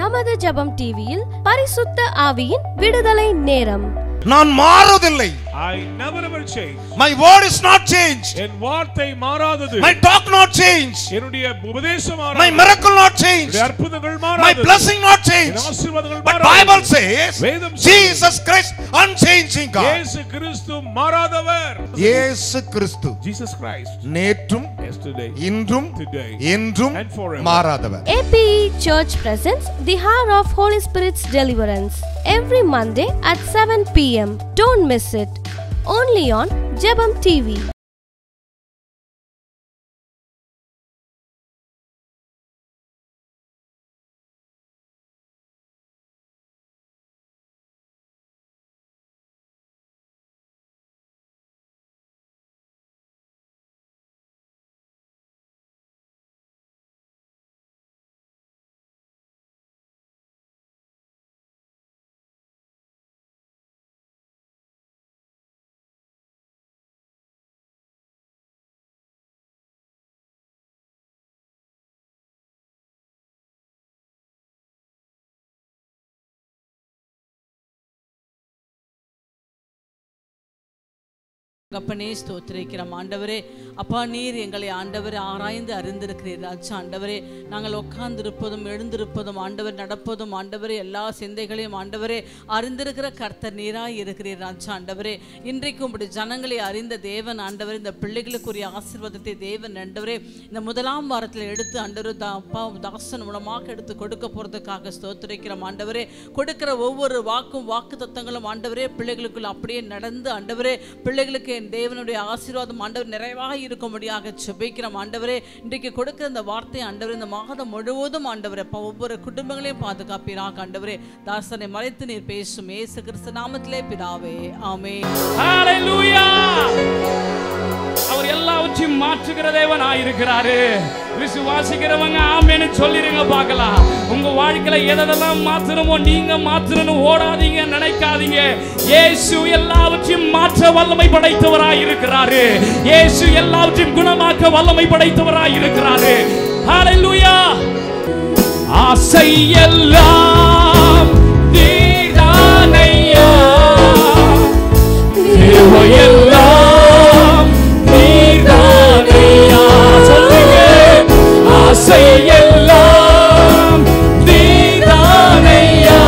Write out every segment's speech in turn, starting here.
நமது ஜெபம் டிவியில் பரிசுத்த ஆவியின் விடுதலை நேரம். நான் மாறுவதில்லை. I never ever change. My word is not changed. என் வார்த்தை மாறாதது. My talk not changed. என்னுடைய உபதேசம் மாறாதது. My miracle not changed. என்னுடைய அற்புதங்கள் மாறாதது. My blessing not changed. என்னுடைய ஆசீர்வாதங்கள் But மாறாதது. Bible says Jesus Christ unchanging God. இயேசு கிறிஸ்து மாறாதவர். இயேசு கிறிஸ்து Jesus Christ நேற்றும் yesterday இன்றும் today என்றும் and forever மாறாதவர். APE Church presents the Hour of Holy Spirit's Deliverance every Monday at 7 p.m. Don't miss it. Only on Jebam TV. கப்பனே ஸ்தோத்திரிக்கிறோம் ஆண்டவரே. அப்பா, நீர் எங்களை ஆண்டவரே ஆராய்ந்து அறிந்திருக்கிறீர் ராஜா. ஆண்டவரே, நாங்கள் உட்கார்ந்திருப்பதும் எழுந்திருப்பதும் ஆண்டவர் நடப்பதும் ஆண்டவரே எல்லா சிந்தைகளையும் ஆண்டவரே அறிந்திருக்கிற கர்த்தர் நீராய் இருக்கிறீர் ராஜா. ஆண்டவரே, இன்றைக்கும் இப்படி ஜனங்களை அறிந்த தேவன் ஆண்டவரே, இந்த பிள்ளைகளுக்குரிய ஆசீர்வாதத்தை தேவன் ஆண்டவரே இந்த முதலாம் வாரத்தில் எடுத்து ஆண்டவர் அப்பா தாசன் மூலமாக எடுத்து கொடுக்க போறதுக்காக ஸ்தோத்திரிக்கிறோம் ஆண்டவரே. கொடுக்கிற ஒவ்வொரு வாக்கு தத்தங்களும் ஆண்டவரே பிள்ளைகளுக்குள்ள அப்படியே நடந்து ஆண்டவரே பிள்ளைகளுக்கு தேவனுடைய ஆசீர்வாதம் ஆண்டவர் நிறைவாக இருக்கும்படியாக ஜெபிக்கிறோம் ஆண்டவரே. இன்றைக்கு கொடுக்கிற இந்த வார்த்தை ஆண்டவரே இந்த மாதம் முழுவதும் ஆண்டவரே ஒவ்வொரு குடும்பங்களையும் பாதுகாப்பீராக ஆண்டவரே. தாசனை மறைத்து நீர் பேசும் இயேசு கிறிஸ்து நாமத்திலே பிதாவே, ஆமென். ஹalleluya. அவர் எல்லாவற்றையும் மாற்றுகிற தேவனாய் இருக்கிறாரு. விசுவாசிக்கிறவங்க ஆமென்னு சொல்லிருங்க பார்க்கலாம். உங்க வாழ்க்கையில எதெல்லாம் மாற்றணுமோ நீங்க மாற்றணும் ஓடாதீங்க, நினைக்காதீங்க. இயேசு எல்லாவற்றையும் மாற்ற வல்லமை படைத்தவராய் இருக்கிறாரு. இயேசு எல்லாவற்றையும் குணமாக்க வல்லமை படைத்தவராய் இருக்கிறாரு. ஹalleluya. ஆசை எல்லாம் நீதானையா, தேவையெல்லாம் நீதானையா. சொல்லுங்க, ஆசை எல்லாம் நீதானையா,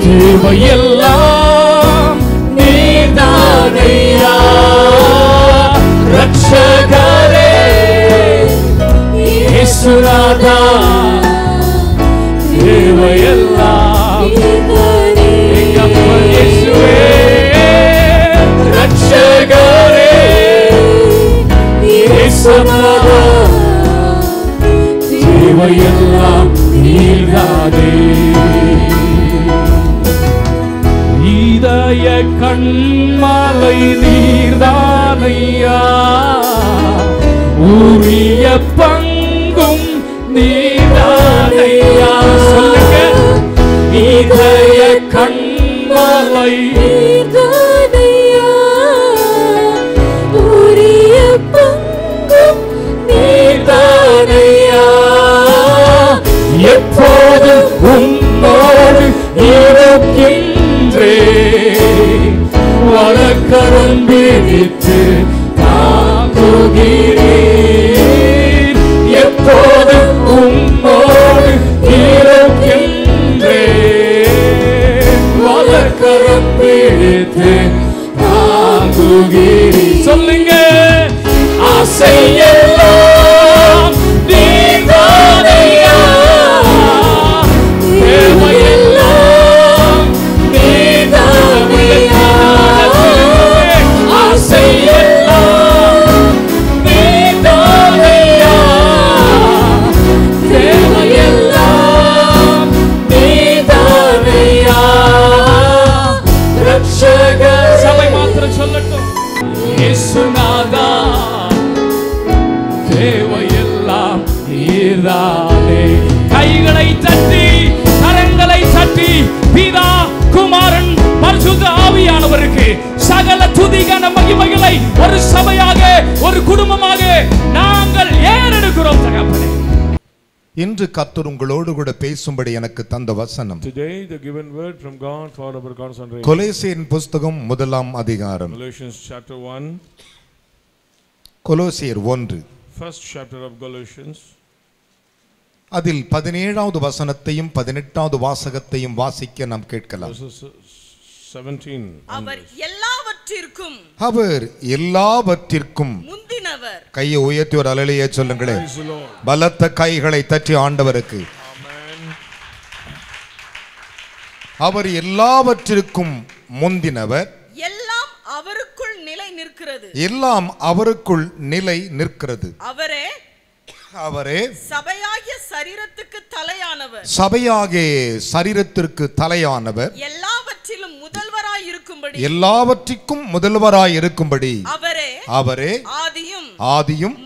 தேவையெல்லாம் நீதானையா. ரட்சகரே இயேசுநாதா, தேவையெல்லாம் எங்கப்பன் இயேசுவே. ரட்சகரே இயேசுநாதா, தேவையெல்லாம் நீதானே. இதய கண்மாலை நீர்தானையா, உரிய பங்கும் நீதானையா. சொல்லுங்க, இதய கண்மாலை நீர்தானையா, உரிய பங்கும் நீதானையா. எப்போதும் உம்மோடு இருக்கின்றே, வலக்கரம் பிடித்து தாங்குகிறேன். எப்போதும் உம்மோடு இருக்கின்றே, வலக்கரம் பிடித்து தாங்குகிறேன். சொல்லுங்க, ஆசை எல்லாம் நீதானையா, தேவையெல்லாம் நீதானையா. ஆசை எல்லாம் நீதானையா, தேவையெல்லாம் நீதானையா. ரட்சகர் சபை மாத்திரம் சொல்லட்டும், இயேசுநாதா, தேவையெல்லாம் நீதானே. கைகளை தட்டி கரங்களை தட்டி பிதா குமாரன் பரிசுத்த ஆவியானவருக்கு சகல துதிகன மகிமைகளை ஒரு சபையாக ஒரு குடும்பமாக நாங்கள் ஏறெடுக்கிறோம் தகப்பனே. இன்று கர்த்தர் உங்களோடு கூட பேசும்படி எனக்கு தந்த வசனம் Today the given word from God for our concentration. கொலோசியரின் புஸ்தகம் முதலாம் அதிகாரம். Galatians chapter 1. கொலோசியர் 1. First chapter of Galatians. அதில் 17வது வசனத்தையும் 18வது வாசகத்தையும் வாசிக்க நாம் கேட்கலாம். Verses 17. அவர் எல்லாவற்றிற்கும் முந்தினவர். கையை உயர்த்தி ஒரு அல்லேலூயா சொல்லுங்களே. Praise the Lord. பலத்த கைகளை தட்டி ஆண்டவருக்கு. Amen. அவர் எல்லாவற்றிற்கும் முந்தினவர். எல்லாம் அவருக்குள் நிலை நிற்கிறது. எல்லாம் அவருக்குள் நிலை நிற்கிறது. அவரே சபையாகிய சரீரத்துக்கு தலையானவர். சபையாகிய சரீரத்திற்கு தலையானவர். எல்லாவற்றிற்கும் முதல்வராய் இருக்கும்படி அவரே ஆதியும்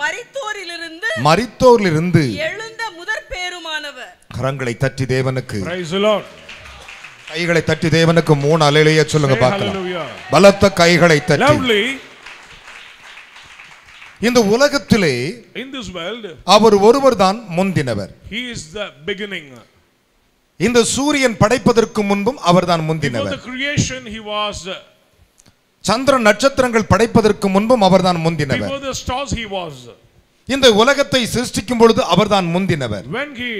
மரித்தோரிலிருந்து எழுந்த முதற் பேருமானவர். கரங்களை தட்டி தேவனுக்கு. Praise the Lord. கைகளை தட்டி தேவனுக்கு 3 அல்லேலூயா சொல்லுங்க பார்க்கலாம். Hallelujah. பலத்த கைகளை தட்டி. Loudly. இந்த உலகத்திலே In this world அவர் ஒருவர்தான் முந்தினவர். He is the beginning. இந்த சூரியன் படைப்பதற்கு முன்பும் அவர்தான் முந்தினவர். Before the creation he was. சந்திர நட்சத்திரங்கள் படைப்பதற்கு முன்பும் அவர்தான் முந்தினவர். Before the stars he was. இந்த உலகத்தை சிருஷ்டிக்கும் பொழுது அவர்தான் முந்தினவர். When he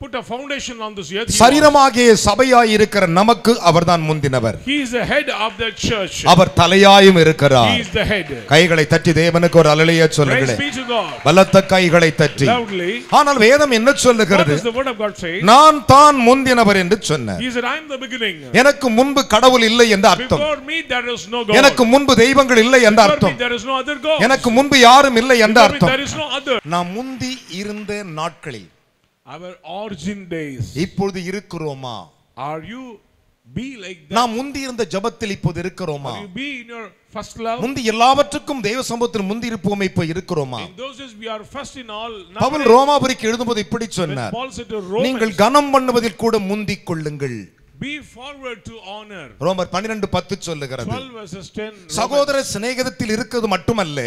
put a foundation on this earth, சரீரமாகிய சபையாய் இருக்கிற நமக்கு அவர்தான் முந்தினவர். He is the head of the church. அவர் தலையாயும் இருக்கிறார். He is the head. கைகளை தட்டி தேவனுக்கு ஒரு அல்லேலூயா சொல்லுங்களே. Praise be to God. பலத்த கைகளை தட்டி. Loudly. ஆனால் வேதம் என்ன சொல்லுகிறது? What does the word of God say? நான் தான் முந்தினவர் என்று சொன்னார். He said, I am the beginning. எனக்கு முன்பு கடவுள் இல்லை என்று அர்த்தம். Before me there is no God. எனக்கு முன்பு தெய்வங்கள் இல்லை என்று அர்த்தம். There is no other God. எனக்கு முன்பு யாரும் இல்லை என்று அர்த்தம். There is no other. நாம் முந்தி இருந்த நாட்களில், our origin days, இப்பொழுது இருக்கிறோமா? Are you be like that? நாம் முந்தி இருந்த ஜெபத்தில் இப்போது இருக்கிறோமா? Are you be in your first love? முந்தி எல்லாவற்றுக்கும் தேவ சமூகத்தில் முந்தி இருப்போமே இப்போ இருக்கிறோமா? In those days we are first in all. Pavul ரோமாபுரிக்கு எழுதும்போது இப்படி சொன்னார், Paul said to Romans, நீங்கள் கனம் பண்ணுவதில் கூட முந்திக் கொள்ளுங்கள். Be forward to honor. ரோமர் 12:10 சொல்லுகிறது. 12 verses 10. சகோதர சிநேகிதத்தில் இருக்கிறது மட்டுமல்ல,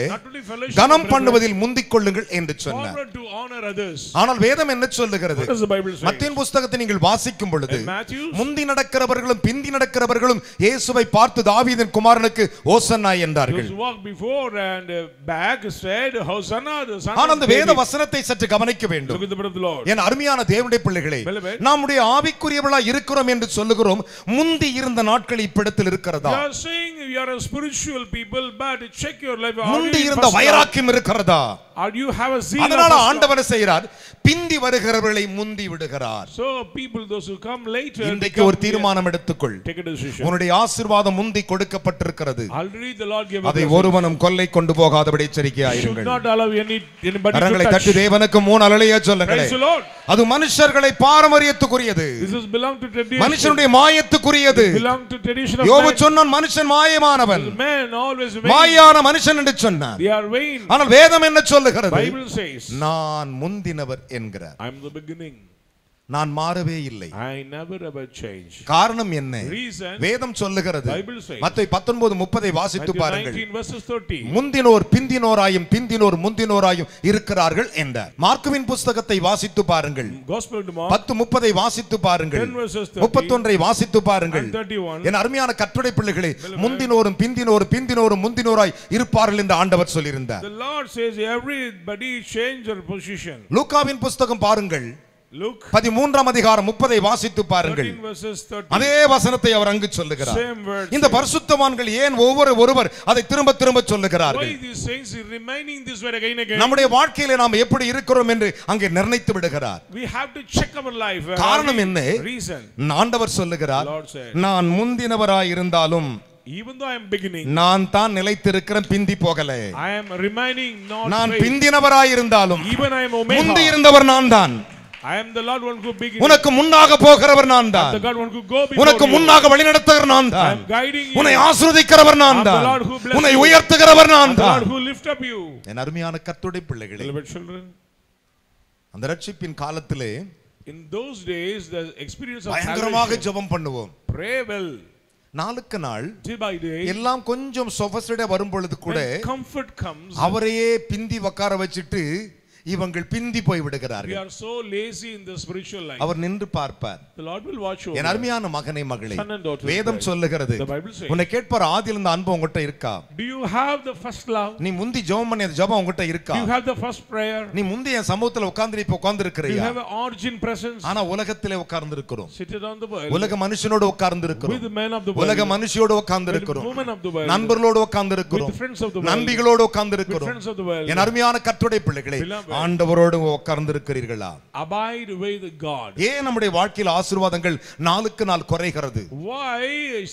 கனம் பண்ணுவதில் முந்திக் கொள்ளுங்கள் என்று சொன்னார். Forward to honor others. ஆனால் வேதம் என்ன சொல்லுகிறது? What does the Bible say? மத்தேயு புத்தகத்தை நீங்கள் வாசிக்கும் பொழுது, Matthew, முந்தி நடக்கிறவர்களும் பிந்தி நடக்கிறவர்களும் இயேசுவை பார்த்து தாவீதின் குமாரனுக்கு ஓசன்னா என்றார்கள். those who walk before and back said Hosanna, the son ஆனால் of அந்த வேத David. வசனத்தை சற்று கவனிக்க வேண்டும். Look at the word of the Lord. என் அருமையான தேவனுடைய பிள்ளைகளே, Beloved, நம்முடைய ஆவிக்குரியவர்களாய் இருக்கிறோம் என்று சொல்லுகிறோம். முந்தி இருந்த நாட்கள் இப்படத்தில் இருக்கிறதா? You are saying you are a spiritual people, but check your life. முந்தி இருந்த வைராக்கியம் இருக்கிறதா? Or you have a zeal. அதனால ஆண்டவர் செய்கிறார், பிந்தி வருகிறவர்களை முந்தி விடுகிறார். So people, those who come later, இன்றைக்கு ஒரு தீர்மானம் எடுத்துக்கொள். take a decision. உன்னுடைய ஆசீர்வாதம் முந்தி கொடுக்கப்பட்டிருக்கிறது. Already the Lord gave அதை us. ஒருவனும் கொள்ளை கொண்டு போகாதபடி எச்சரிக்கையாயிருங்கள். Should not allow anybody கரங்களை to தட்டி touch. தேவனுக்கு 3 அல்லேலூயா சொல்லுங்களே. Praise the Lord. அது மனுஷர்களை பாரம்பரியத்துக்குரியது. This is belong to tradition. மனுஷனுடைய மாயத்துக்குரியது. Belong to tradition of யோபு man. சொன்னான், மனுஷன் மாயமானவன், Man always vain. மாயான மனுஷன் என்று சொன்னான். They are vain. ஆனால் வேதம் என்ன சொல்லுகிறது? Bible says, நான் முந்தினவர் என்கிறார். I am the beginning. நான் மாறவே இல்லை. I never ever change. காரணம் என்ன? Reason, வேதம் சொல்லுகிறது. Bible says, மத்தேயு 19:30 வாசித்து Matthew பாருங்கள். 19 verses 30. முந்தினோர் பிந்தினோராயும் பிந்தினோர் முந்தினோராயும் இருக்கிறார்கள் என்றார். மார்க்குவின் புத்தகத்தை வாசித்து பாருங்கள். Gospel to Mark 10:30 வாசித்து பாருங்கள். 10 verses 30. 31 வாசித்து பாருங்கள். and 31. என் அருமையான கட்டுரை பிள்ளைகளே, முந்தினோரும் பிந்தினோரும் பிந்தினோரும் முந்தினோராய் இருப்பார்கள் என்று ஆண்டவர் சொல்லியிருந்தார். The Lord says everybody change their position. லூக்காவின் புத்தகம் பாருங்கள். Luke 13ஆம் அதிகாரம் 30 வாசித்து பாருங்கள். 13 verses 30. அதே வசனத்தை அவர் அங்கு சொல்லுகிறார். Same word. இந்த பரிசுத்தவான்கள் ஏன் ஒருவர் அதை திரும்ப திரும்ப சொல்லுகிறார்கள்? Why these saints are remaining this way again and again? நம்முடைய வாழ்க்கையிலே நாம் எப்படி இருக்கிறோம் என்று அங்கே நிர்ணயித்து விடுகிறார். We have to check our life. காரணம் என்ன? Reason. ஆண்டவர் சொல்லுகிறார், Lord said, நான் முந்தினவராய் இருந்தாலும் even though I am beginning, நான் தான் நிலைத்திருக்கிறேன், பிந்தி போகல. I am remaining not நான் vain. பிந்தினவராய் இருந்தாலும் Even I am Omega. முந்தி இருந்தவர் நான் தான். I am the Lord one who begins. உனக்கு முன்னாக போகிறவர் நான் தான். The God one who go before உனக்கு you. முன்னாக வழிநடத்துகிறவர் நான் I தான். am guiding you. உன்னை ஆசீர்வதிக்கிறவர் நான் I'm the தான். Lord who bless உன்னை you. உயர்த்துகிறவர் நான் I'm the தான். Lord who lift up you. என் அருமையான கர்த்தருடைய பிள்ளைகளே, Beloved children, அந்த ரட்சிப்பின் காலத்திலே in those days the experience of பயங்கரமாக salvation, ஜெபம் பண்ணுவோம். pray well. நாளுக்கு நாள் Day by day, எல்லாம் கொஞ்சம் சொஃபஸ்டா வரும் பொழுது கூட when comfort comes, அவரையே பிந்தி உட்கார வச்சிட்டு இவங்கள் பிந்தி போய் We விடுகிறார்கள். are so lazy in the spiritual life. அவர் நின்று பார்ப்பார். The Lord will watch over. என் அருமையான மகனே மகளே, Son and daughter, வேதம் சொல்லுகிறது, the Bible says, உன்னை கேட்பார் ஆதியில இருந்த அன்பு உங்ககிட்ட இருக்கா? do you have the first love? நீ முந்தி ஜெபம் பண்ணிய ஜெபம் உங்ககிட்ட இருக்கா? Do you have the first prayer? நீ முந்தி என் சமூகத்துல உட்கார்ந்து இப்ப உட்கார்ந்து Do you இருக்கிறியா? have an origin presence? ஆனா உலகத்திலே உட்கார்ந்து இருக்கிறோம். Seated on the world. உலக மனுஷனோடு உட்கார்ந்து இருக்கிறோம். With the men of the world. உலக மனுஷியோடு உட்கார்ந்து With the இருக்கிறோம். women of the world. நண்பர்களோடு உட்கார்ந்து With இருக்கிறோம். the friends of the world. நண்பிகளோடு உட்கார்ந்து With இருக்கிறோம். friends of the world. என் அருமையான கர்த்தருடைய பிள்ளைகளே, Beloved. ஆண்டவரோடு உட்கார்ந்து இருக்கிறீர்களா? Abide with God. ஏன் நம்முடைய வாழ்க்கையில் ஆசீர்வாதங்கள் நாளுக்கு நாள் குறைகிறது? Why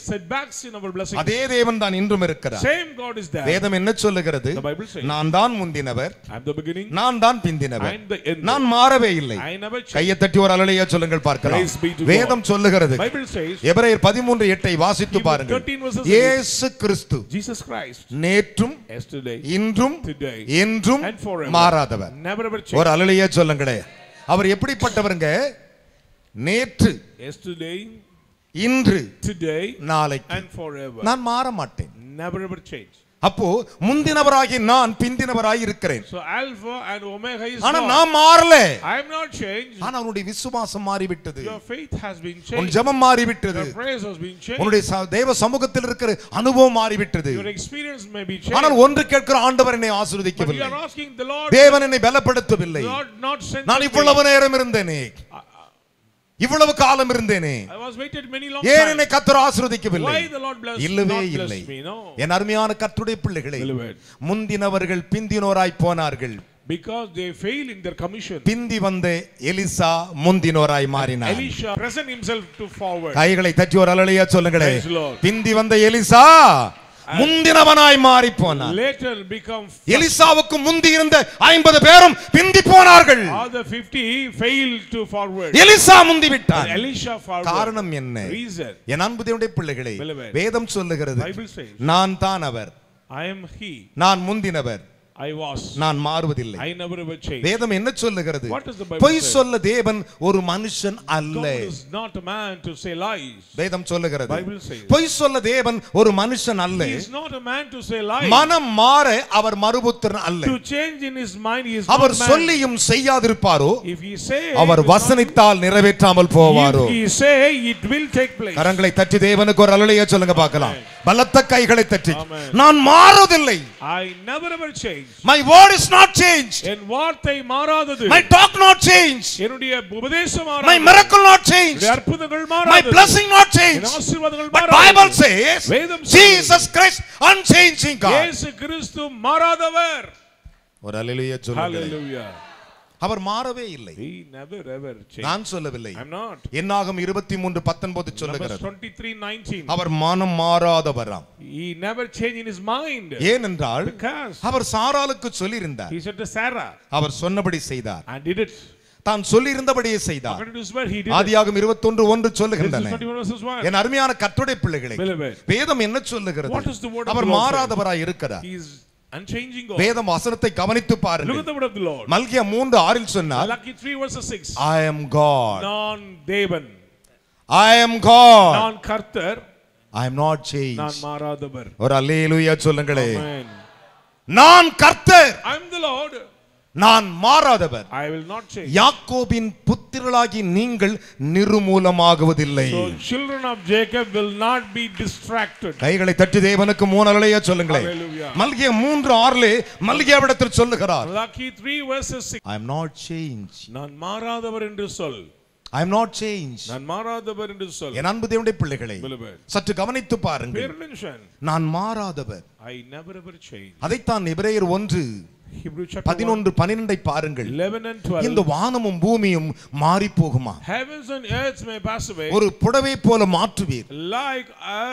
setbacks in our blessings? அதே தேவன் தான் இன்றும் இருக்கிறார். Same God is there. வேதம் என்ன சொல்லுகிறது? The Bible says, நான் தான் முந்தினவர், I am the beginning. நான் தான் பிந்தினவர், I am the end. நான் மாறவே இல்லை. I never change. கையை தட்டி ஒரு அல்லேலூயா சொல்லுங்கள் பார்க்கலாம். Praise be to God. வேதம் சொல்லுகிறது, Bible says, எபிரேயர் 13:8 வாசித்து Hebrews பாருங்கள். 13 verses 8. இயேசு கிறிஸ்து Jesus Christ, நேற்றும் yesterday, இன்றும் today, என்றும் and forever, மாறாதவர். never ever ஒரு change. அல்லேலூயா சொல்லுங்களே. அவர் எப்படிப்பட்டவருங்க? நேற்று, Yesterday, இன்று, today, நாளைக்கு. and forever. நான் மாற மாட்டேன். Never ever change. அப்போ முந்தினவராகி நான் பிந்தினவராய் இருக்கிறேன். So Alpha and Omega is ஆனா God. நான் மாறல. I am not changed. ஆனா உன்னுடைய விசுவாசம் மாறிவிட்டது. Your faith has been உன் changed. ஜெபம் மாறிவிட்டது. Your prayers has been changed. உன்னுடைய தேவ சமூகத்தில் இருக்கிற அனுபவம் மாறிவிட்டது. Your experience may be ஆனால் changed. ஒன்று கேட்கிற ஆண்டவர் என்னை But you ஆசீர்வதிக்கவில்லை. are asking the Lord. தேவன் என்னை பலப்படுத்தவில்லை. The Lord not sent நான் me. இவ்வளவு நேரம் இருந்தேனே, இவ்வளவு காலம் இருந்தேனே, I was waited many long ஏன் time. என்னை கர்த்தர் ஆசீர்வதிக்கவில்லை? Why the Lord bless இல்லவே not இல்லை. bless me? No. என் அருமையான கர்த்தருடைய பிள்ளைகளே, Beloved. முந்தினவர்கள் பிந்தினோராய் போனார்கள். Because they fail in their commission. பிந்தி வந்த எலிசா முந்தினோராய் மாறினார். Elisha present himself to forward. கைகளை தட்டி ஒரு அல்லேலூயா சொல்லுங்களே. Praise the Lord. பிந்தி வந்த எலிசா முந்தினவனாய் மாறி போனார். Later become எலிசாவுக்கு முந்தி இருந்த 50 பேரும் பிந்தி போனார்கள். all the 50 failed to forward. Elisha முந்தி விட்டார். Elisha forward. காரணம் என்ன? Reason. என் அன்பு தேவனுடைய பிள்ளைகளே, Beloved. வேதம் சொல்லுகிறது, Bible says, நான் தான் அவர், I am he. நான் முந்தினவர், I was. நான் மாறுவதில்லை. I never ever change. வேதம் என்ன சொல்லுகிறது? What does the Bible பொய் say? சொல்ல தேவன் ஒரு மனுஷன் அல்ல. God is not a man to say lies. வேதம் சொல்லுகிறது, Bible says, பொய் சொல்ல தேவன் ஒரு மனுஷன் அல்ல. He is not a man to say lies. மனம் மாற அவர் மறுபுத்திரன் அல்ல. To change in his mind he is our not man. சொல்லியும் செய்யாதிருப்பாரோ, If he say, அவர் வசனித்தால் நிறைவேற்றாமல் போவாரோ. if he say, it will take place. கரங்களை தட்டி தேவனுக்கு ஒரு அல்லேலூயா சொல்லுங்க பார்க்கலாம். பலத்த கைகளை தட்டி, Amen. நான் மாறுவதில்லை. I never ever change. My word is not changed. என் வார்த்தை மாறாதது. My talk not changed. என்னுடைய உபதேசம் My மாறாதது. miracle not changed. என்னுடைய அற்புதங்கள் My மாறாதது. blessing not changed. என் ஆசீர்வாதங்கள் But மாறாதது. Bible says வேதம் Jesus Christ unchanging God. இயேசு கிறிஸ்து மாறாதவர். ஒரு அல்லேலூயா சொல்லுங்க. Hallelujah. அவர் மாறவே இல்லை. He never ever changed. நான் சொல்லவில்லை. I'm not. என்னாகும் 23:19 Numbers சொல்லுகிறது, 23:19. அவர் மனம் மாறாதவராம். He never changed in his mind. ஏனென்றால் Because அவர் சாராளுக்கு சொல்லியிருந்தார், he said to Sarah அவர் சொன்னபடி செய்தார். and did it. தான் சொல்லியிருந்தபடியே செய்தார். According to his word, he did it. ஆதியாகமம் 21:1 Genesis சொல்லுகின்றன. 21 verses 1. என் அருமையான கர்த்தருடைய பிள்ளைகளே, Beloved. வேதம் என்ன சொல்லுகிறது? What is the word of our the Lord மாறாதவராய் இருக்கிறார். He is unchanging God. வேதம் வசனத்தை கவனித்து Look பாருங்கள். at the word of the Lord. மல்கியா 3:6 சொன்னார், Malachi 3 verses 6. I am God. நான் தேவன். I am God. நான் கர்த்தர். I am not நான் changed. மாறாதவர். ஒரு அல்லேலூயா சொல்லுங்களே. Amen. நான் கர்த்தர், I am the Lord. நான் மாறாதவர். I will not change. யாக்கோபின் புத்திரர்களாகி நீங்கள் நிர்மூலமாகுவதில்லை. So children of Jacob will not be distracted. கைகளை தட்டி தேவனுக்கு 3 அல்லேலூயா சொல்லுங்களே. Hallelujah. மல்கியா 3:6 மல்கியாவிடத்தில் சொல்லுகிறார், Malachi 3 verses 6. I am not changed. நான் மாறாதவர் என்று சொல். I am not changed. நான் மாறாதவர் என்று சொல். என் அன்பு தேவனுடைய பிள்ளைகளே, Beloved. சற்று கவனித்து Pay பாருங்கள். attention. நான் மாறாதவர். I never ever change. அதைத்தான் எபிரேயர் 1 Hebrew chapter 1 11-12 பாருங்கள். 11 and 12. இந்த வானமும் பூமியும் மாறி போகுமா? Heavens and earth may pass away. ஒரு புடவை போல மாற்றுவீர், Like a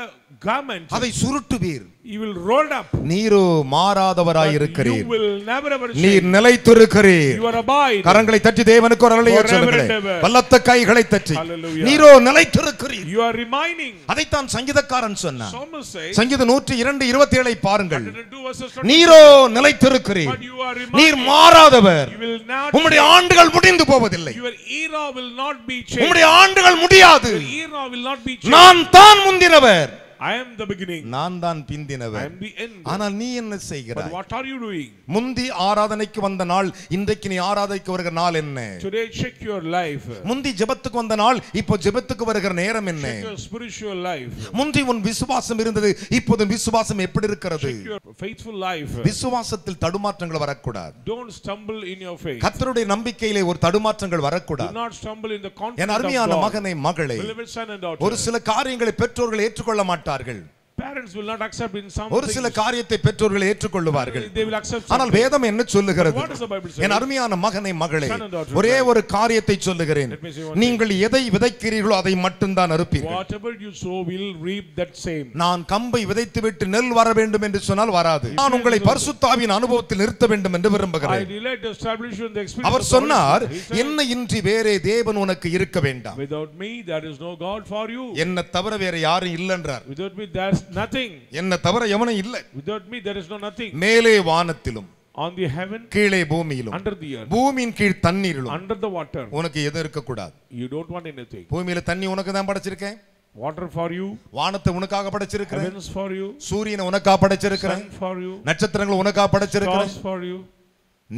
garment. அதை சுருட்டுவீர். You will roll up. Nero மாறாதவராய் You இருக்கிறீர். will never ever நீர் change. நிலைத்திருக்கிறீர். You are abide. கரங்களை தட்டி தேவனுக்கு ஒரு அல்லேலூயா Forever சொல்லுங்களே. and ever. பலத்த கைகளை தட்டி, Hallelujah. Nero நிலைத்திருக்கிறீர். You are remaining. அதைத்தான் சங்கீதக்காரன் சொன்னான். Psalmist says. சங்கீதம் 102:27 பாருங்கள். 102 verses 20. Nero நிலைத்திருக்கிறீர். But you are நீர் remaining. மாறாதவர். You will not. உம்முடைய ஆண்டுகள் முடிந்து போவதில்லை. Your era will not be changed. உம்முடைய ஆண்டுகள் முடியாது. Your era will not be changed. நான் தான் முந்தினவர். I am the beginning. நான் தான் பிந்தினவர். I am the end. ஆனால் நீ என்ன செய்கிறாய்? But what are you doing? முந்தி ஆராதனைக்கு வந்த நாள், இன்றைக்கு நீ ஆராதனைக்கு வருகிற நாள் என்ன? Today check your life. முந்தி ஜெபத்துக்கு வந்த நாள், இப்போ ஜெபத்துக்கு வருகிற நேரம் என்ன? Check your spiritual life. முந்தி உன் விசுவாசம் இருந்தது, இப்போது விசுவாசம் எப்படி இருக்கிறது? Check your faithful life. விசுவாசத்தில் தடுமாற்றங்கள் வரக்கூடாது. Don't stumble in your faith. கர்த்தருடைய நம்பிக்கையிலே ஒரு தடுமாற்றங்கள் Do வரக்கூடாது. not stumble in the confidence N of அருமையான God. மகனே மகளே, Beloved son and daughter. ஒரு சில காரியங்களை பெற்றோர்கள் ஏற்றுக்கொள்ள மாட்டார்கள். Parents will not accept in some ஒரு சில things. காரியத்தை பெற்றோர்கள் ஏற்றுக்கொள்வார்கள். They will accept ஆனால் something. வேதம் என்ன சொல்லுகிறது? What does the Bible say? என் அருமையான மகனே மகளே, Son and daughter. ஒரே ஒரு காரியத்தை சொல்லுகிறேன். Let me say one நீங்கள் எதை விதைக்கிறீர்களோ அதை மட்டும்தான் அறுப்பீர்கள். Whatever you sow will reap that same. நான் கம்பை விதைத்துவிட்டு நெல் வர வேண்டும் என்று சொன்னால் வராது. நான் உங்களை பரிசுத்தாவின் அனுபவத்தில் நிறுத்த வேண்டும் என்று I விரும்புகிறேன். delight to establish you in the experience our of the Holy சொன்னார், Spirit. He said, என்ன இன்றி வேறே தேவன் உனக்கு இருக்க வேண்டாம். without me there is no God for you. என்ன தவிர வேற யாரும் இல்லைன்றார். Without me there's nothing. என்ன தவிர எவனும் இல்லை. Without me there is no nothing. மேலே வானத்திலும் On the heaven, கீழே பூமியிலும் under the earth, பூமியின் கீழ் தண்ணீரிலும் under the water. உனக்கு எது இருக்க கூடாது. You don't want anything. பூமியில தண்ணி உனக்கு தான் படைச்சிருக்கேன். Water for you, வானத்தை உனக்காக படைச்சிருக்கிறேன். heavens for you, சூரியனை உனக்காக படைச்சிருக்கிறேன். sun for you, நட்சத்திரங்கள் உனக்காக படைச்சிருக்கிறேன். stars for you.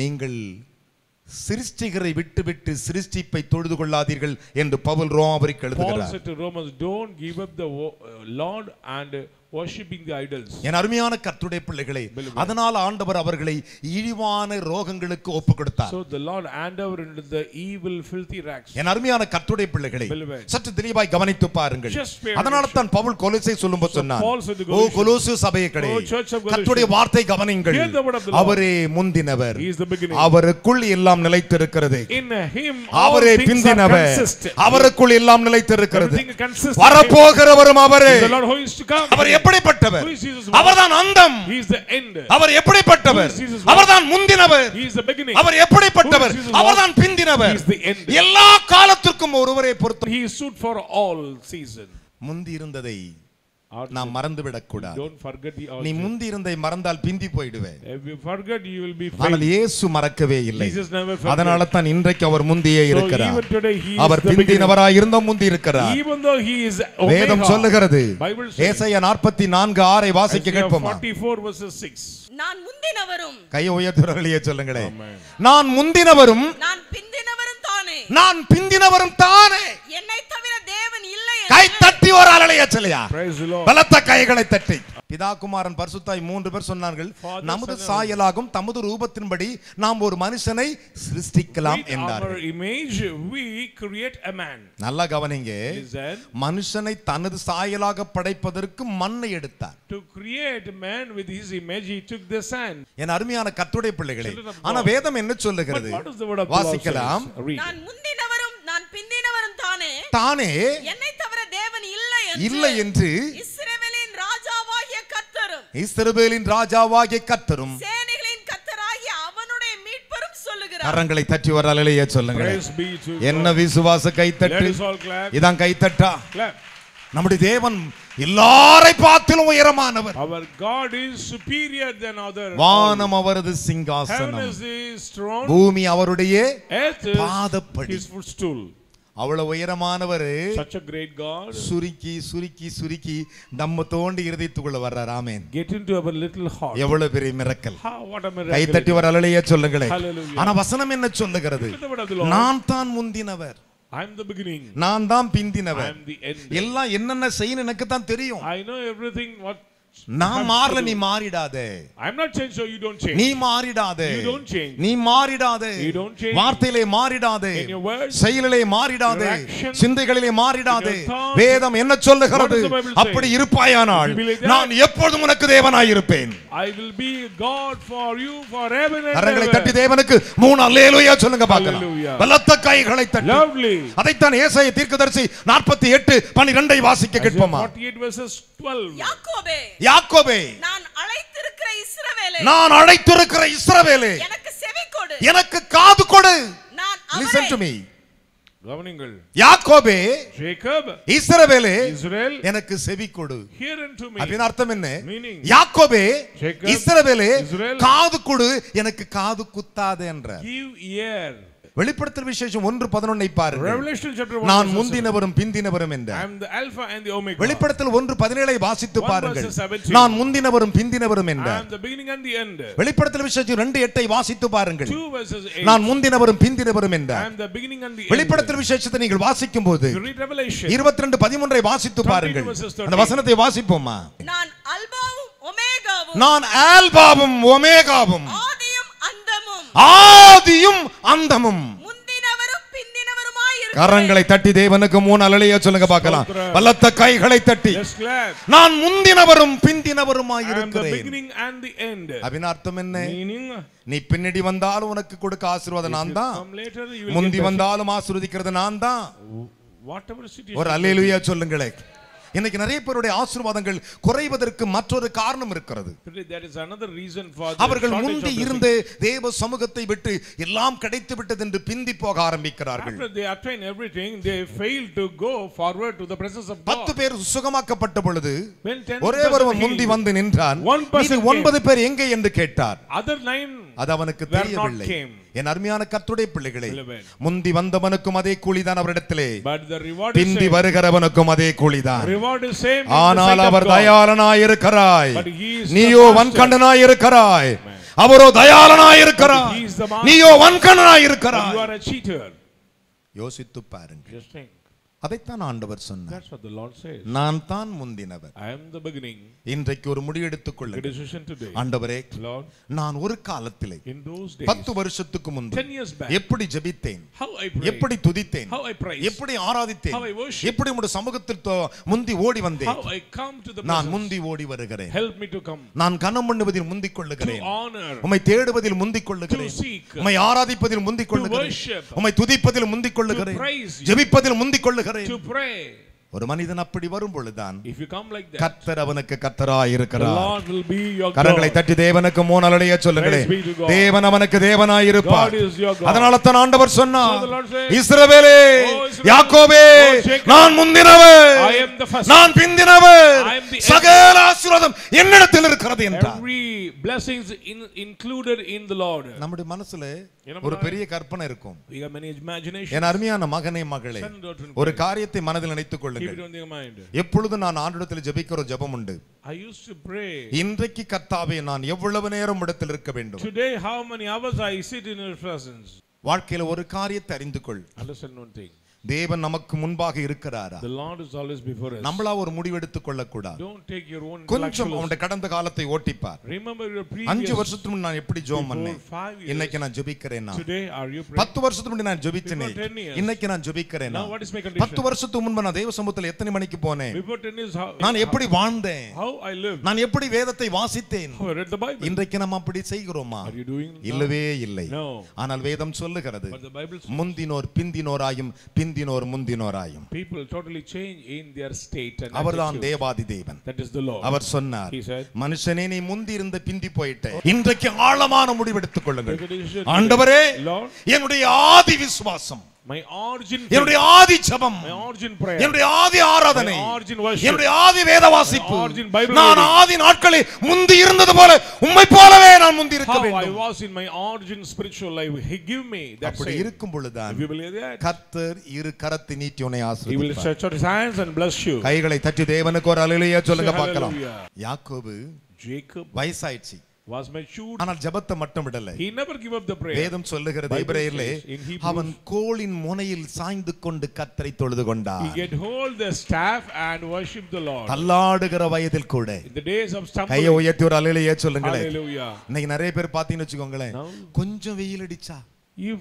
நீங்கள் சிருஷ்டிகரை விட்டுவிட்டு சிருஷ்டிப்பை தொழுது கொள்ளாதீர்கள் என்று பவுல் ரோமாபுரிக்கு Paul எழுதுகிறார். said to Romans, don't give up the Lord and worshipping the idols. என் அருமையான கர்த்தருடைய பிள்ளைகளே, அதனால் ஆண்டவர் அவர்களை இழிவான ரோகங்களுக்கு ஒப்பு கொடுத்தார். So the Lord handed over into the evil filthy rags. என் அருமையான கர்த்தருடைய பிள்ளைகளே, Beloved. சற்று தெளிவாய் கவனித்து பாருங்கள். Just pay அதனால தான் பவுல் கொலோசை சொல்லும்போது சொன்னார், Paul said to O Galatians, கொலோசு சபைகளே, O church of Galatians, கர்த்தருடைய வார்த்தை கவனிங்கள். hear the word of the Lord. அவரே முந்தினவர், He is the beginning. அவருக்குள் எல்லாம் நிலைத்திருக்கிறது. In him all அவரே things are பிந்தினவர், consistent. அவருக்குள் எல்லாம் நிலைத்திருக்கிறது. Everything is consistent. வரப்போகிறவரும் அவரே. He is the Lord who is to come. அவர் எப்படிப்பட்டவர்? Who is Jesus? அவர்தான் அந்தம். He is the end. அவர் எப்படிப்பட்டவர்? Who is Jesus? அவர்தான் முந்தினவர். He is the beginning. அவர் எப்படிப்பட்டவர்? Who is Jesus? அவர்தான் பிந்தினவர். He is the end. எல்லா காலத்திற்கும் ஒருவரே பொறுத்த. He is suit for all season. முந்தி இருந்ததை நாம் மறந்து விடக் கூடாது. Don't forget the all. நீ முந்தி இருந்ததை மறந்தால் பிந்தி போய்டுவே. If you forget, you will be ஆனால் failed. இயேசு மறக்கவே இல்லை. Jesus never forget. அதனால தான் இன்றைக்கு அவர் முந்தியே So இருக்கிறார். even today he is our the beginning. பிந்தினவராய் இருந்த முந்தி இருக்கிறார். Even though he is வேதம் Omega. சொல்லுகிறது. Bible says, ஏசாயா 44:6 வாசிக்க Isaiah கேட்போமா? 44 verses 6. நான் முந்தினவரும் கையை உயர்த்துறவர்களே சொல்லுங்களேன். நான் முந்தினவரும் நான் பிந்தினவரும் தானே, நான் பிந்தினவரும் தானே. என்னை தவிர தேவன் இல்லை கை தட்டி ஒரு அலலையா சொல்லியா? Praise the Lord. பலத்த கைகளை தட்டி. பிதா குமாரன் பரிசுத்தாய் 3 பேர் சொன்னார்கள், Father, நமது Son, சாயலாகும் தமது ரூபத்தின்படி நாம் ஒரு மனுஷனை சிருஷ்டிக்கலாம் With our என்றார்கள். image we create a man. நல்லா கவனிங்க. Listen. மனுஷனை தனது சாயலாக படைப்பதற்கு மண்ணை எடுத்தார். To create man with his image, he took the sand. என் அருமையான கர்த்தருடைய பிள்ளைகளே, Children of ஆனா God. வேதம் என்ன சொல்லுகிறது? But what does the word of the Lord வாசிக்கலாம். says? Read. நான் முந்தினவரும் நான் பிந்தினவரும் தானே, தானே என்னை தவிர தேவன் இல்லை இல்லை என்று இஸ்ரவேலின் ராஜாவாகிய கர்த்தரும் இஸ்ரவேலின் ராஜாவாகிய கர்த்தரும் சேனைகளின் கர்த்தராகிய அவனுடைய மீட்பரும் சொல்லுகிறார். கரங்களை தட்டி ஒரு அலலையா சொல்லுங்க. Praise be to என்ன God. விசுவாச கைத்தட்டு. Let us all clap. இதான் கைத்தட்டா? Clap. நம்முடைய தேவன் எல்லாரை பார்த்திலும் உயரமானவர். Our God is superior than other. வானம் அவரது Heaven சிங்காசனம், is his throne. பூமி அவருடைய Earth is பாதப்படி. his footstool. அவ்வளவு உயரமானவர் Such a great God. சுருக்கி சுருக்கி சுருக்கி நம்ம தோண்டி இருதயத்துக்குள்ள வர்றார். ஆமென். Get into our little heart. எவ்வளவு பெரிய miracle. How, what a miracle. கை தட்டி ஒரு அலலையா சொல்லுங்களேன். Hallelujah. ஆனா வசனம் என்ன சொல்லுகிறது? Look at the word of the Lord. நான் தான் முந்தினவர், I am the beginning. நான் தான் I பிந்தினவர். am the end. எல்லாம் என்னென்ன செய்யணும் எனக்கு தான் தெரியும். I know everything what நான் மாறல, நீ மாறிடாதே. I'm not changed, so you don't change. நீ மாறிடாதே. You don't change. நீ மாறிடாதே. You don't change. வார்த்தையிலே மாறிடாதே. In your words, செயலிலே மாறிடாதே. your action, சிந்தைகளிலே மாறிடாதே. in your thoughts. வேதம் என்ன சொல்லுகிறது? What does the Bible say? அப்படி இருப்பாயானால் If you be like that, நான் எப்பொழுதும் உனக்கு தேவனாய் இருப்பேன். I will be God for you forever and கரங்களை ever. தட்டி தேவனுக்கு 3 அல்லேலூயா சொல்லுங்க பார்க்கலாம். Hallelujah. பலத்த கைகளை தட்டி. Lovely. அதைத்தான் ஏசாயா தீர்க்கதரிசி 48:12 வாசிக்க கேட்போமா? 48 verses 12. யாக்கோபே, யாக்கோபே, நான் அழைத்திருக்கிற இஸ்ரவேலே, நான் அழைத்திருக்கிற இஸ்ரவேலே, எனக்கு செவி கொடு, எனக்கு காது கொடு. நான் Listen to அவரை me. கவனிங்கள். யாக்கோபே, Jacob, இஸ்ரவேலே, Israel, எனக்கு செவி கொடு. hear unto me. அப்படின அர்த்தம் என்ன? Meaning, யாக்கோபே, Jacob, இஸ்ரவேலே, Israel, காது கொடு, எனக்கு காது குத்தாதே என்றார். give ear. வெளிப்படுத்தல் விசேஷம் 1:11 பாருங்கள். Revelation chapter 1. நான் முந்தினவரும் பிந்தினவரும் என்ற. I am the Alpha and the Omega. வெளிப்படுத்தல் 1:17 வாசித்து பாருங்கள். நான் முந்தினவரும் பிந்தினவரும் என்ற. I am the beginning and the end. வெளிப்படுத்தல் விசேஷம் 2:8 வாசித்து பாருங்கள். 2:8. நான் முந்தினவரும் பிந்தினவரும் என்ற. I am the beginning and the end. வெளிப்படுத்தல் விசேஷத்தை நீங்கள் வாசிக்கும்போது 22:13 வாசித்து பாருங்கள். அந்த வசனத்தை வாசிப்போமா? நான் அல்பாவும் ஒமேகாவும் நான் ஆல்பாவும் ஒமேகாவும் ஆதியும் ஆதியும் அந்தமும் அந்தமும் முந்தினவரும் பிந்தினவருமாய் இருக்கிறேன். கரங்களை தட்டி தேவனுக்கு 3 அல்லேலூயா சொல்லுங்க பார்க்கலாம். பலத்த கைகளை தட்டி Let's clap. நான் முந்தினவரும் பிந்தினவருமாய் I am the இருக்கிறேன். beginning and the end. அப்படின அர்த்தம் என்ன? Meaning, நீ பின்னாடி வந்தாலும் உனக்கு கொடுக்க ஆசீர்வாதம் நான் தான். come later, you will முந்தி get வந்தாலும் ஆசீர்வதிக்கிறது நான் தான். whatever situation. ஒரு அல்லேலூயா சொல்லுங்களே. இன்னைக்கு நிறைய பேருடைய ஆசீர்வாதங்கள் குறைவதற்கு மற்றொரு காரணம் இருக்கிறது. There is another reason for அவர்கள் முந்தி இருந்து தேவ சமூகத்தை விட்டு எல்லாம் கிடைத்து விட்டது என்று பிந்தி போக ஆரம்பிக்கிறார்கள். After they attain everything, they fail to go forward to the presence of God. 10 பேர் சுகமாக்கப்பட்ட பொழுது When 10 ஒரே ஒருவன் முந்தி வந்து நின்றான். மீதி 9 பேர் எங்கே என்று கேட்டார். Other 9 அது அவனுக்கு தெரியவில்லை. என் அருமையான கர்த்தருடைய பிள்ளைகளே, முந்தி வந்தவனுக்கும் அதே கூலிதான் அவரிடத்திலே, பிந்தி வருகிறவனுக்கும் அதே கூலிதான். ஆனால் அவர் தயாளனாய் இருக்கிறாய், நீயோ வன்கண்டனாய் இருக்கிறாய். அவரோ தயாளனாய் இருக்கிறாய், நீயோ வன்கண்டனாய் இருக்கிறாய். யோசித்து பாருங்கள். அதைத்தான் ஆண்டவர் சொன்னார். That's what the Lord says. நான் தான் முந்தினவர். I am the beginning. இன்றைக்கு ஒரு முடிவு எடுத்துக் கொள்ளுங்கள். Decision today. ஆண்டவரே, Lord, நான் ஒரு காலத்திலே in those days 10 வருஷத்துக்கு முன்பு 10 years back, எப்படி ஜெபித்தேன், how I prayed, எப்படி துதித்தேன், how I praised, எப்படி ஆராதித்தேன், how I worshiped, எப்படி உம்முடைய சமூகத்தில் முந்தி ஓடி வந்தேன். how I come to the நான் presence. முந்தி ஓடி வருகிறேன். Help me to come. நான் கனம் பண்ணுவதில் முந்திக் கொள்ளுகிறேன். To honor. உம்மை தேடுவதில் முந்திக் கொள்ளுகிறேன். To seek. உம்மை ஆராதிப்பதில் முந்திக் கொள்ளுகிறேன். worship. உம்மை துதிப்பதில் முந்திக் கொள்ளுகிறேன். To praise you. ஜெபிப்பதில் முந்திக் கொள்ளுகிறேன். To pray. ஒரு மனிதன் அப்படி வரும் பொழுதுதான் If you come like that, கர்த்தர் அவனுக்கு கர்த்தராய் இருக்கிறார். the Lord will be your God. கரங்களை தட்டி தேவனுக்கு 3 அல்லேலூயா சொல்லுங்களே. Praise be to God. தேவன் அவனுக்கு தேவனாய் இருப்பார். God is your God. அதனால தான் ஆண்டவர் சொன்னார், So the Lord says, இஸ்ரவேலே, Israel, யாக்கோபே, Jacob, நான் முந்தினவர், I am the first, நான் பிந்தினவர், I am the சகல ஆசீர்வாதம் என்னிடத்தில் இருக்கிறது என்றார். every blessings included in the Lord. நம்முடைய மனசுல ஒரு பெரிய கற்பனை இருக்கும். We have many imaginations. என் அருமையான மகனே மகளே, ஒரு காரியத்தை மனதில் நினைத்துக் Keep கொள்ளுங்கள். it on your mind. எப்பொழுதும் நான் ஆண்டவரிடத்தில் ஜெபிக்கிற ஜெபம் உண்டு. I used to pray. இன்றைக்கு கர்த்தாவே, நான் எவ்வளவு நேரம் இடத்தில் இருக்க வேண்டும்? Today, how many hours I sit in your presence? வாழ்க்கையில ஒரு காரியத்தை அறிந்து கொள். Understand one thing. தேவன் நமக்கு முன்பாக இருக்கிறாரா? The Lord is always before us. நம்மளா ஒரு முடிவு எடுத்துக் கொள்ள கூடாது. Don't take your own கொஞ்சம் அவனுடைய கடந்த காலத்தை ஓட்டிப்பார். Remember your previous. 5 வருஷத்துக்கு முன்ன நான் எப்படி ஜெபம் பண்ணேன், 5 years. இன்னைக்கு நான் ஜெபிக்கிறேன். Today are you praying? 10 வருஷத்துக்கு முன்ன நான் ஜெபிச்சேனே, Before 10 years. இன்னைக்கு நான் ஜெபிக்கிறேன். Now what is my condition? 10 வருஷத்துக்கு முன்பு நான் தேவ சமூகத்தில் எத்தனை மணிக்கு போனேன், Before 10 years, நான் எப்படி வாழ்ந்தேன், how I lived, நான் எப்படி வேதத்தை வாசித்தேன். how I read the Bible. இன்றைக்கு நம்ம அப்படி செய்கிறோமா? Are you doing now? இல்லவே இல்லை. No. ஆனால் வேதம் சொல்லுகிறது, But the Bible says, முந்தினோர் பிந்தினோராயும் பிந்தினோர் முந்தினோராயும். people totally change in their state and அவர்தான் attitude. தேவாதி தேவன். That is the Lord. அவர் சொன்னார், He said, மனுஷனே நீ முந்தி இருந்த பிந்தி போயிட்ட, இன்றைக்கு ஆழமான முடிவு எடுத்துக் கொள்ளுங்கள். Take a decision ஆண்டவரே, today. Lord, என்னுடைய ஆதி விசுவாசம், my origin faith, என்னுடைய ஆதி ஜெபம், my origin prayer, என்னுடைய ஆதி ஆராதனை, my origin worship, என்னுடைய ஆதி வேத வாசிப்பு, my origin Bible நான் reading, ஆதி நாட்களில் முந்தி இருந்தது போல உம்மை போலவே நான் முந்தி இருக்க how I வேண்டும். was in my origin spiritual life. He give me that அப்படி same. இருக்கும் பொழுதுதான் If you believe that, கர்த்தர் இரு கரத்தை நீட்டி உன்னை He will ஆசீர்வதிப்பார். stretch out His hands and bless you. கைகளை தட்டி தேவனுக்கு ஒரு அல்லேலூயா சொல்லுங்க Say பார்க்கலாம். hallelujah. யாக்கோபு Jacob வயசாயிடுச்சு, was matured. ஆனால் ஜெபத்தை மட்டும் விடல. He never give up the prayer. வேதம் சொல்லுகிறது Bible எபிரேயரிலே, says in Hebrews, அவன் கோலின் முனையில் சாய்ந்து கொண்டு கர்த்தரை தொழுது He கொண்டான். get hold the staff and worship the Lord. தள்ளாடுகிற வயதில் கூட In the days of கையை stumbling. உயர்த்தி ஒரு அல்லேலூயா சொல்லுங்களேன். Hallelujah. இன்னைக்கு நிறைய பேர் பாத்தீங்கன்னு வச்சுக்கோங்களேன், Now, கொஞ்சம் வெயில் அடிச்சா if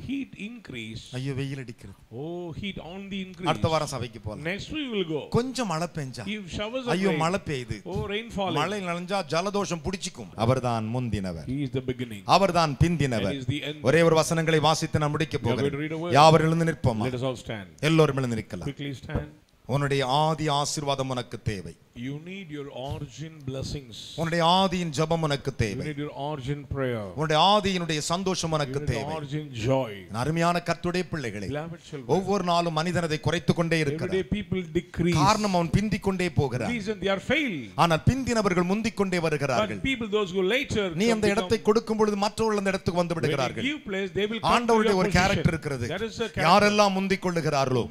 heat increase, ஐயோ வெயில் அடிக்கிறது, oh heat on the increase. அடுத்த வாரம் சபைக்கு போலாம். Next week we will go. கொஞ்சம் மழை பெஞ்சா If showers of ஐயோ rain, மழை பெய்யுது, oh rain falling. மழை நனைஞ்சா ஜலதோஷம் பிடிச்சிக்கும். அவர்தான் முந்தினவர், He is the beginning. அவர்தான் பிந்தினவர். And he is the end. ஒரே ஒரு வசனங்களை வாசித்து நான் முடிக்க We are going to read a போகிறேன். word. யாவர் எழுந்து நிற்போமா? Let us all stand. எல்லோரும் எழுந்து நிற்கலாம். Quickly stand. உன்னுடைய ஆதி ஆசீர்வாதம் உனக்கு தேவை. You need your origin blessings. உன்னுடைய ஆதியின் ஜெபம் உனக்கு தேவை. You need your origin prayer. உன்னுடைய ஆதியினுடைய சந்தோஷம் உனக்கு தேவை. Origin joy. அருமையான கர்த்தருடைய பிள்ளைகளே, ஒவ்வொரு நாளும் மனிதன் அதை குறைத்துக் கொண்டே இருக்கிறார். Every day people decrease. காரணம் அவன் பிந்திக் கொண்டே போகிறான். Reason they are fail. ஆனால் பிந்தினவர்கள் முந்திக் கொண்டே வருகிறார்கள். But people those who later நீ அந்த இடத்தை கொடுக்கும் பொழுது மற்றவர்கள் அந்த இடத்துக்கு வந்து விடுகிறார்கள். ஆண்டவருடைய ஒரு கேரக்டர் இருக்கிறது. யாரெல்லாம் முந்திக் கொள்ளுகிறார்களோ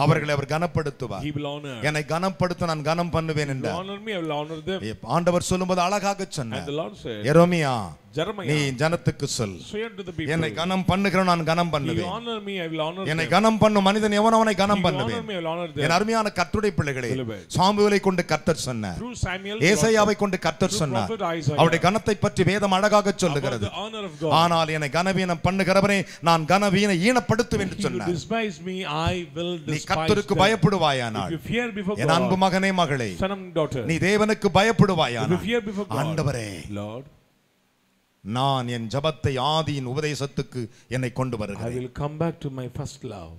அவர்களை அவர் கனப்படுத்துவார். என்னை கனப்படுத்த நான் கனம் பண்ணுவேன் என்றார். ஆண்டவர் சொல்லும்போது அழகாக சொன்னார். எரேமியா, நீ ஜனத்துக்கு சொல், என்னை கனம் பண்ணுகிறேன், நான் கனம் பண்ணுவேன். என்னை கனம் பண்ணும் மனிதன் எவனவனை கனம் பண்ணுவேன். என் அருமையான கர்த்தருடைய பிள்ளைகளே, சாமுவேலை கொண்டு கர்த்தர் சொன்னார், ஏசாயாவை கொண்டு கர்த்தர் சொன்னார். அவருடைய கனத்தை பற்றி வேதம் அழகாக சொல்லுகிறது. ஆனால் என்னை கனவீனம் பண்ணுகிறவனே நான் கனவீன ஈனப்படுத்துவேன் என்று சொன்னார். நீ கர்த்தருக்கு பயப்படுவாயானால், என் அன்பு மகனே மகளே, நீ தேவனுக்கு பயப்படுவாயானால், ஆண்டவரே நான் என் ஜபத்தை ஆதியின் உபதேசத்துக்கு என்னை கொண்டு வருகிறேன். I will come back to my first love.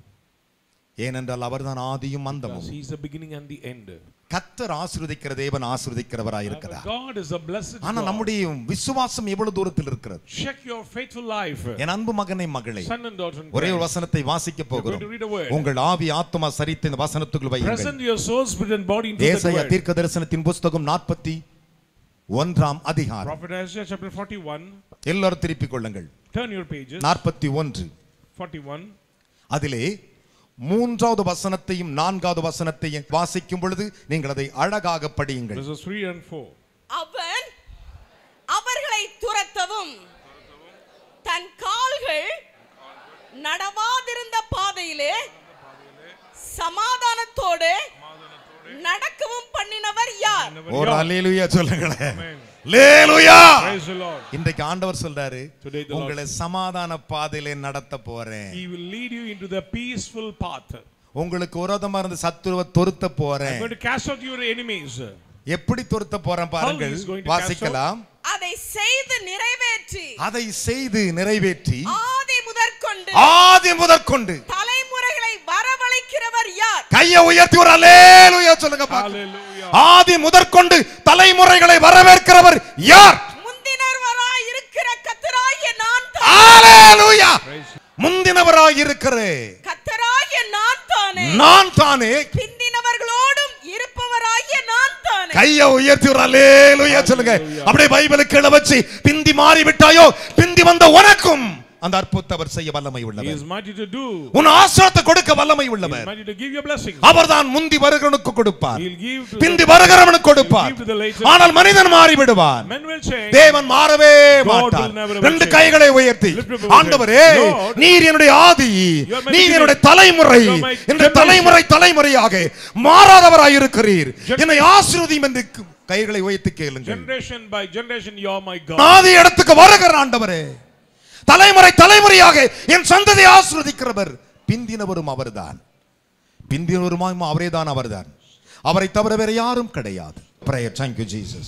ஏனென்றால் அவர்தான் ஆதியும் அந்தமும். He is the beginning and the end. கர்த்தர் ஆசீர்வதிக்கிற தேவன் ஆசீர்வதிக்கிறவராய் இருக்கிறார். God is a blessed God. ஆனா நம்முடைய விசுவாசம் எவ்வளவு தூரத்தில் இருக்கிறது? Check your faithful life. என் அன்பு மகனே மகளே, Son and daughter, ஒரே ஒரு வசனத்தை வாசிக்க போகிறோம். உங்கள் ஆவி ஆத்துமா சரீரத்தை இந்த வசனத்துக்குள் வையுங்கள். Present your soul, spirit and body into the word. ஏசாயா தீர்க்கதரிசனத்தின் புத்தகம் 41ஆம் அதிகாரம். Prophet Isaiah chapter 41. எல்லாரும் திருப்பிக் கொள்ளுங்கள். Turn your pages. 41. அதிலே 3வது வசனத்தையும் 4வது வசனத்தையும் வாசிக்கும் பொழுது நீங்கள் அதை அழகாக படியுங்கள். Verses 3 and 4. அவன் அவர்களை துரத்தவும் தன் கால்கள் நடவாதிருந்த பாதையிலே சமாதானத்தோடு நடக்கவும் பண்ணினவர் யார்? ஒரு அல்லேலூயா சொல்லுங்களேன். அல்லேலூயா. Praise the Lord. இன்றைக்கு ஆண்டவர் சொல்றாரு, உங்களை சமாதான பாதையிலே நடத்த போறேன். He will lead you into the peaceful path. உங்களுக்கு விரோதமா இருந்த சத்துருவை துரத்த போறேன். I'm going to cast out your enemies. எப்படி துரத்த போறேன் பாருங்கள், வாசிக்கலாம். அதை செய்து நிறைவேற்றி ஆதி முதற்கொண்டு தலைமுறைகளை வரவழைக்கிறவர் யார்? கையை உயர்த்தி ஒரு அல்லேலூயா சொல்லுங்க. ஆதி முதற்கொண்டு தலைமுறைகளை வரவேற்கிறவர் யார்? முந்தினவராய் இருக்கிற கர்த்தராகிய நான் தான். அல்லேலூயா. முந்தினவராய் இருக்கிற கர்த்தராகிய நான் தானே. பிந்தினவர்களோடும் இருப்பவராகிய நான் தானே. கையை உயர்த்தி ஒரு அல்லேலூயா சொல்லுங்க. அப்படியே பைபிளுக்கு எழுத வச்சு, பிந்தி மாறி விட்டாயோ, பிந்தி வந்த உனக்கும் அந்த அற்புதத்தை அவர் செய்ய வல்லமை உள்ளவர். He is mighty to do. உன் ஆசீர்வாதத்தை கொடுக்க வல்லமை உள்ளவர். He is mighty to give you blessings. அவர்தான் முந்தி வருகிறவனுக்கு கொடுப்பார், He will give to பிந்தி வருகிறவனுக்கு கொடுப்பார். ஆனால் மனிதன் மாறி விடுவான், Men will change. தேவன் மாறவே மாட்டார். ரெண்டு கைகளை உயர்த்தி, ஆண்டவரே நீர் என்னுடைய ஆதி, நீர் என்னுடைய தலைமுறை, இந்த தலைமுறையாக மாறாதவராய் இருக்கிறீர், என்னை ஆசீர்வதியும் என்று கைகளை உயர்த்தி கேளுங்கள். Generation by generation you are my God. ஆதி இடத்துக்கு வருகிற ஆண்டவரே, தலைமுறையாக என் சந்ததியை ஆசீர்வதிக்கிறவர் பிந்தினவரும் அவர்தான், பிந்தினவருமாயும் அவர்தான். அவரை தவிர வேற யாரும் கிடையாது. Prayer. Thank you Jesus.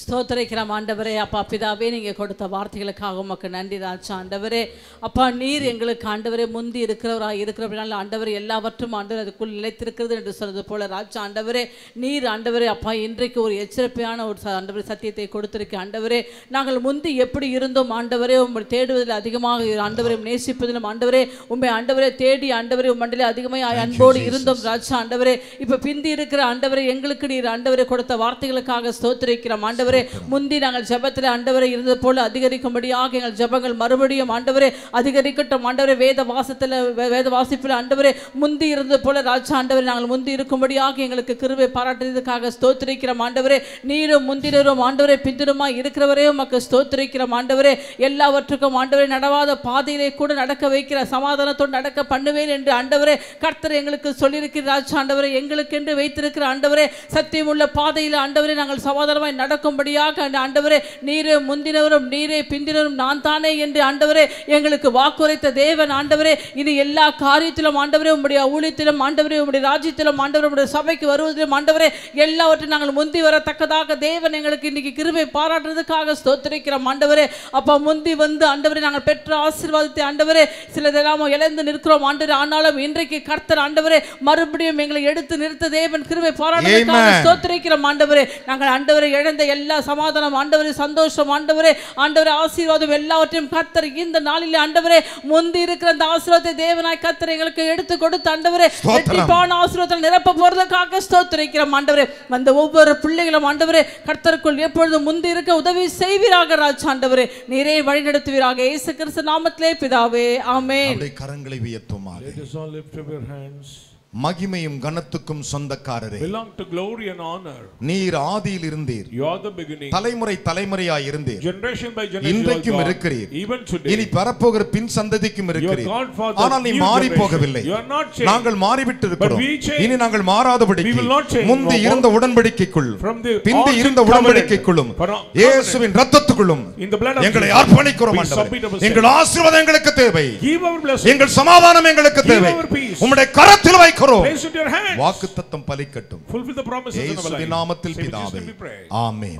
ஸ்தோத்திரிக்கிறோம் ஆண்டவரே. அப்பா பிதாவே, நீங்க கொடுத்த வார்த்தைகளுக்காக உமக்கு நன்றி ராஜா. ஆண்டவரே அப்பா, நீர் எங்களுக்கு ஆண்டவரே முந்தி இருக்கிறவரால் ஆண்டவரே எல்லாவற்றும் ஆண்டவர் அதுக்குள் நிலைத்திருக்கிறது என்று சொல்றது போல ராஜா. ஆண்டவரே நீர் ஆண்டவரே அப்பா இன்றைக்கு ஒரு எச்சரிக்கையான ஒரு ஆண்டவரே சத்தியத்தை கொடுத்திருக்க ஆண்டவரே. நாங்கள் முந்தி எப்படி இருந்தோம் ஆண்டவரே, உண்மை தேடுவதில் அதிகமாக ஆண்டவரை நேசிப்பதிலும் ஆண்டவரே, உண்மை ஆண்டவரை தேடி ஆண்டவரே மண்டலே அதிகமாக அன்போடு இருந்தோம் ராஜா. ஆண்டவரே இப்ப பிந்தி இருக்கிற ஆண்டவரை எங்களுக்கு நீர் ஆண்டவரை கொடுத்த வார்த்தைகளுக்காக ஸ்தோத்திரிக்கிறோம் ஆண்டவரே. முந்தி நாங்கள் ஜெபத்தில் ஆண்டவரே இருந்தது போல அதிகரிக்கும்படியாக எங்கள் ஜெபங்கள் மறுபடியும் ஆண்டவரே அதிகரிக்கட்டும் ஆண்டவரே. வேத வாசிப்பில் ஆண்டவரே முந்தி இருந்தது போல ராஜா ஆண்டவரே நாங்கள் முந்தி இருக்கும்படியாக எங்களுக்கு கிருபை பாராட்டுவதற்காக ஸ்தோத்திரிக்கிறோம் ஆண்டவரே. நீரும் முந்தினரும் ஆண்டவரே பிந்தினமாய் இருக்கிறவரே உமக்கு ஸ்தோத்திரிக்கிறோம் ஆண்டவரே. எல்லாவற்றுக்கும் ஆண்டவரே நடவாத பாதையிலே கூட நடக்க வைக்கிற, சமாதானத்தோடு நடக்க பண்ணுவேன் என்று ஆண்டவரே கர்த்தர் எங்களுக்கு சொல்லியிருக்கிற ராஜா ஆண்டவரே. எங்களுக்கு என்று வைத்திருக்கிற ஆண்டவரே சத்தியமுள்ள பாதையில் ஆண்டவரே நாங்கள் சமாதானமாய் நடக்கும் நடக்கும்படியாக ஆண்டவரே நீரே முந்தினவரும் நீரே பிந்தினவரும் நான் தானே என்று ஆண்டவரே எங்களுக்கு வாக்குரைத்த தேவன் ஆண்டவரே இனி எல்லா காரியத்திலும் ஆண்டவரே உம்முடைய ஊழியத்திலும் ஆண்டவரே உம்முடைய ராஜ்யத்திலும் ஆண்டவரே உம்முடைய சபைக்கு வருவதிலும் ஆண்டவரே எல்லாவற்றையும் நாங்கள் முந்தி வரத்தக்கதாக தேவன் எங்களுக்கு இன்னைக்கு கிருபை பாராட்டுறதுக்காக ஸ்தோத்திரிக்கிறோம் ஆண்டவரே. அப்பா முந்தி வந்து ஆண்டவரே நாங்கள் பெற்ற ஆசீர்வாதத்தை ஆண்டவரே சிலதெல்லாம் இழந்து நிற்கிறோம் ஆண்டவரே. ஆனாலும் இன்றைக்கு கர்த்தர் ஆண்டவரே மறுபடியும் எங்களை எடுத்து நிறுத்த தேவன் கிருபை பாராட்டுறதுக்காக ஸ்தோத்திரிக்கிறோம் ஆண்டவரே. நாங்கள் ஆண்டவரை இழந்த எல்லா சமாதானம் ஆண்டவரே சந்தோஷம் ஆண்டவரே ஆண்டவரே ஆசீர்வாதம் எல்லாவற்றையும் கர்த்தர் இந்த நாளிலே ஆண்டவரே முந்தி இருக்கிற அந்த ஆசீர்வாதத்தை தேவனாய் கர்த்தர் எங்களுக்கு எடுத்து கொடுத்து ஆண்டவரே இரட்டிப்பான ஆசீர்வாதத்தை நிரப்ப போறதுக்காக ஸ்தோத்திரிக்கிறோம் ஆண்டவரே. அந்த ஒவ்வொரு பிள்ளைகளும் ஆண்டவரே கர்த்தருக்குள் எப்பொழுதும் முந்தி இருக்க உதவி செய்வீராக ராஜா ஆண்டவரே. நீரே வழி நடத்துவீராக இயேசு கிறிஸ்து நாமத்திலே பிதாவே ஆமென். கரங்களை உயர்த்துமாறு. Let us all lift up your hands. மகிமையும் கனத்துக்கும் சொந்தக்காரரே, belong to glory and honor. நீர் ஆதியில் இருந்தீர், you are the beginning. தலைமுறை தலைமுறையாய் இருந்தீர், generation by generation இன்றைக்கும் இருக்கிறீர், even today. இனி வரப்போகிற பின் சந்ததிக்கும் இருக்கிறீர். ஆனால் நீ மாறி போகவில்லை, நாங்கள் மாறிவிட்டு இருக்கிறோம். இனி நாங்கள் மாறாதபடிக்கு முந்தி இருந்த உடன்படிக்கைக்குள் பிந்தி இருந்த உடன்படிக்கைக்குள்ளும் இயேசுவின் இரத்தத்துக்குள்ளும் எங்களை அர்ப்பணிக்கிறோம் ஆண்டவரே. எங்கள் ஆசீர்வாதம் எங்களுக்கு தேவை, எங்கள் சமாதானம் எங்களுக்கு தேவை, உம்முடைய கரத்தில் வைக்கிறோம். வாக்குத்தத்தம் பலிக்கட்டும். Fulfill the promises in our life. இயேசுவின் நாமத்தில் பிதாவே ஆமென்.